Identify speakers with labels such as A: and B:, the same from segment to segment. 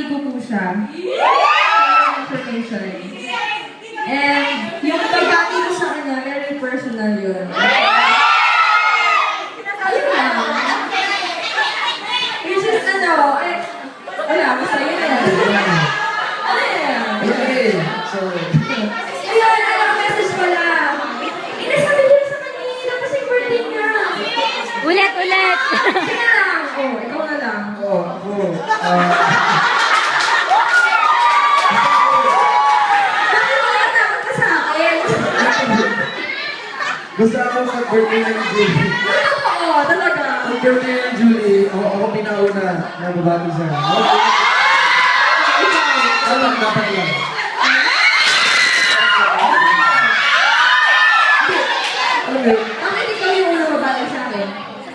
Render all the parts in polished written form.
A: ko po siya. Information. And yung pagbati ko sa kanya, very personal yun. Ayun lang. Which is wala, basta yun yan. Ano yan?
B: Okay, so...
A: Ayun, message pala. Inasabi ko sa kanina kasi birthday niya.
C: Ulit!
A: Sige na lang. Ikaw na lang.
B: Ako.
A: Bakit mo nakatakot ka sa akin?
B: Basta ako sa birthday ng Julie.
A: Oo, talaga.
B: Ang birthday ng Julie, ako pinauna na babati siya. Dapat lang. Alam mo yun?
A: Bakit ikaw yung unang babati sa akin?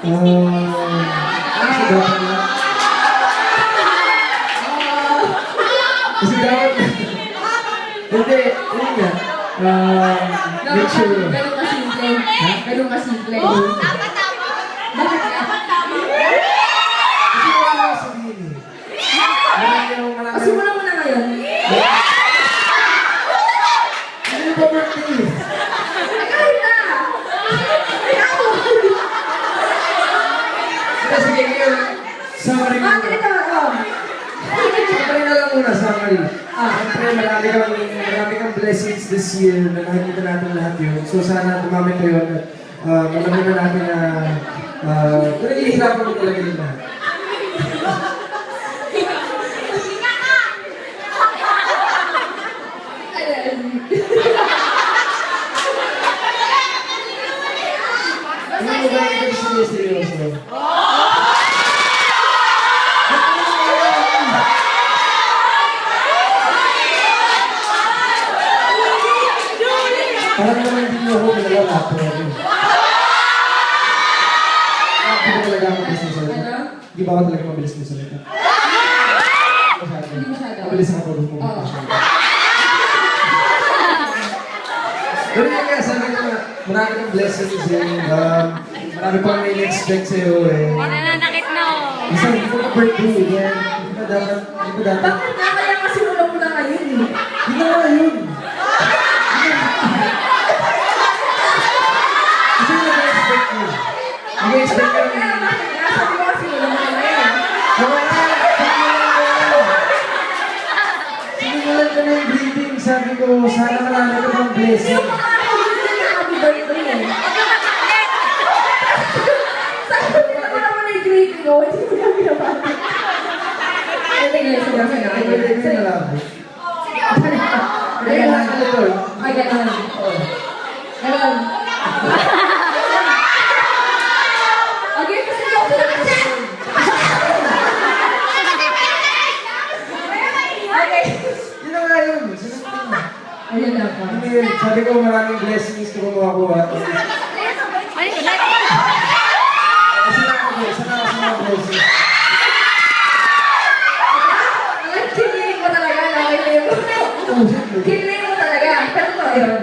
B: Kasi dapat lang. Kasi dapat hindi, yun nga. Make sure.
A: Ganun ka simple. Ganun ka simple. Bakit ka?
B: Kasi wala akong sabihin eh. Marami.
A: Kasi wala mo na ngayon.
B: Hindi ba birthday eh?
A: Kahit na! Ikaw!
B: Sige, ngayon, summary mo.
A: Bakit ito?
B: Summary na lang muna, summary. Siyempre, marami kang blessings this year na nakikita natin lahat yun. So sana dumami ko yun at malaman na natin na nahihirapan mo talaga yung lahat. Ano mo ba yung seryoso? Parang naman hindi mo ako nalala po. Hindi ko talaga ako mabilis ng salita. Hindi ba ako talaga mabilis ng salita?
A: Hindi masyado.
B: Mabilis ako pag pumunta. Pero yun nga, sabi ko na marami kang blessings yun. Marami pang may in-expect sa'yo eh.
C: Nananakit na ako.
B: Isa, hindi ko na-birthday again. Hindi ba dapat?
A: Bakit nga kaya kasi wala mo na ngayon eh?
B: Hindi na nga yun. Kasi nag-expect mo. Nag-expect ka
A: Bakit nga? Bakit nga? Sabi ko kasi wala mo na ngayon.
B: Sinimulan ka na yung greeting. Sabi ko, sana marami ka pang blessing.
A: Yung mga hindi na happy birthday eh. Sabi ko, hindi mo naman na yung greeting ko. Hindi mo na binabati. Sige, sige.
B: Sige na lang. Kaya lang ka nito.
A: Ay, ganun. Ganun. Okay, kasi yung kasi. Okay.
B: Yun na nga yun. Sinabi mo.
A: Ayun na po.
B: Ano yun? Sabi ko maraming blessings ko makuha.
C: Ay,
B: Kasi na ako blessings.
A: Kinilig mo talaga, nakita mo. Kinilig mo talaga, pero ito yun.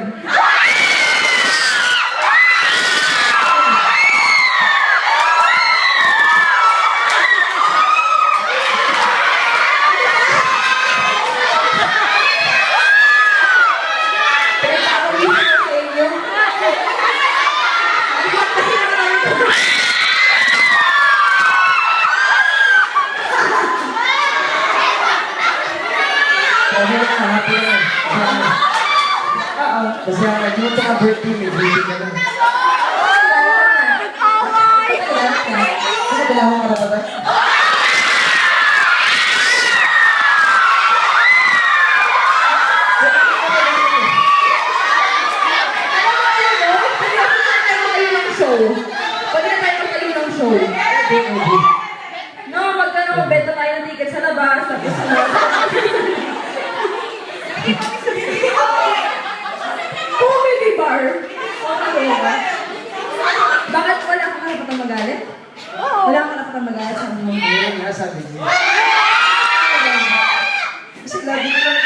B: Kasi ang nagpunta ka birthday, may greeting ka na. Kasi wala akong karapatan.
A: Pwede na tayo magkaroon ng show. No, magkano, benta tayo ng ticket sa labas, tapos sa comedy bar. Okay ba? Bakit wala kang karapatang magalit? Wala kang karapatang magalit sa mga
B: Yun nga sabi niya. Kasi lagi ko lang.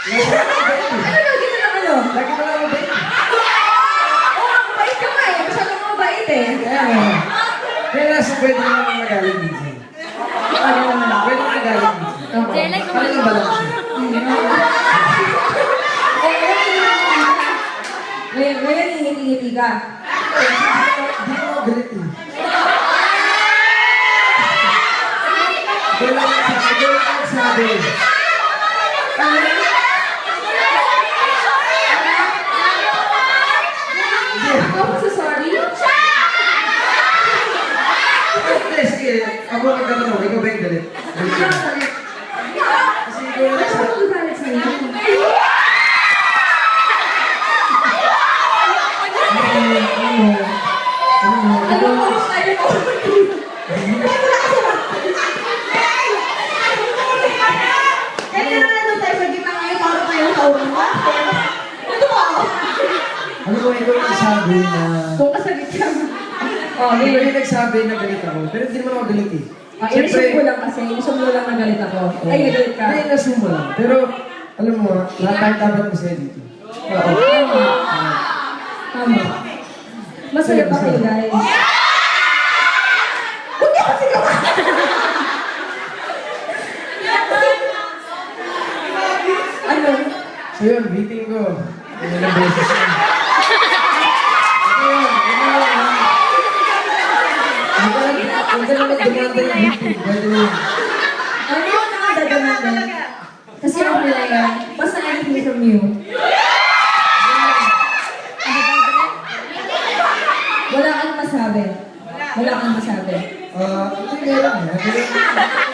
A: Ano lagi na lang ano?
B: Lagi ko lang mabait.
A: Oo, mabait ka nga eh. Masyado ka mabait eh.
B: Kaya nasa pwede naman magaling minsan. Pwede naman magaling minsan.
C: Jelay,
B: Pwede sorry.
A: Ako sa sorry?
B: Hindi, sige. Ako magkatanong. Ikaw ba yung galit? Galit ka. Kasi ikaw yung
A: Ano
B: nagsabi.
A: ako magalit sa'yo? Ano mo? Ayaw ko. Kaya na lang tayo sa gitna ngayon para tayo sa uma. Ano ba?
B: Ano mo, ikaw yung nagsabi na...
A: Kung kasagit ka. Oh,
B: Ikaw
A: yun.
B: yung nagsabi na galit ako. Pero hindi naman ako galit eh.
A: Inisip ko lang kasi. Inisip mo lang na galit ako. Ay, nagalit ka.
B: Hindi, inassume mo lang. Pero, alam mo, lahat tayo dapat masaya dito. Oo.
A: Tama. Masaya pa kayo, guys. Huwag niyo kasi gawa! Ano?
B: So yun, meeting ko. Ilang beses na. Okay yun, huwag ka naman dumanda yung meeting. Pwede yun.
A: Ano yung nakadadaman mo? Kasi ako nila yan. Basta anything from you. Wala kang masabi. Wala kang masabi.
B: Hindi meron eh.